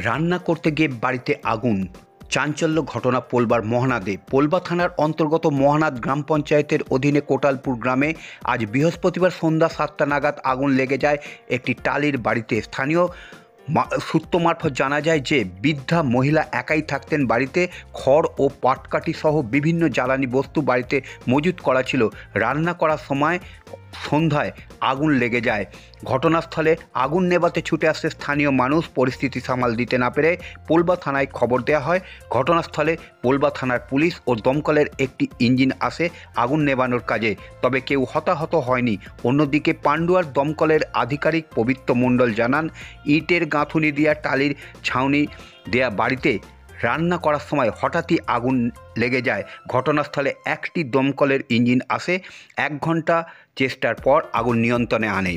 রান্না করতে গিয়ে বাড়িতে আগুন, চাঞ্চল্য ঘটনা পোলবার মহানাদে। পোলবা থানার অন্তর্গত মহানাদ গ্রাম পঞ্চায়েতের অধীনে কোটালপুর গ্রামে আজ বৃহস্পতিবার সন্ধ্যা 7টা নাগাদ আগুন লেগে যায় একটি টালির বাড়িতে। স্থানীয় সূত্র মারফত জানা যায় যে বৃদ্ধা মহিলা একাই থাকতেন বাড়িতে। খড় ও পাটকাঠি সহ বিভিন্ন জ্বালানি বস্তু বাড়িতে মজুত করা ছিল। রান্না করার সময় সন্ধ্যায় আগুন লেগে যায়। ঘটনাস্থলে আগুন নেভাতে ছুটে আসে স্থানীয় মানুষ। পরিস্থিতি সামাল দিতে না পেরে পোলবা থানায় খবর দেওয়া হয়। ঘটনাস্থলে পোলবা থানার পুলিশ ও দমকলের একটি ইঞ্জিন আসে আগুন নেভানোর কাজে, তবে কেউ হতাহত হয়নি। অন্যদিকে পান্ডুয়ার দমকলের আধিকারিক পবিত্র মণ্ডল জানান, ইটের গাঁথুনি দেওয়া টালির ছাউনি দেয়া বাড়িতে রান্না করার সময় হঠাৎই আগুন লেগে যায়। ঘটনাস্থলে একটি দমকলের ইঞ্জিন আসে। 1 ঘন্টা চেষ্টার পর আগুন নিয়ন্ত্রণে আনে।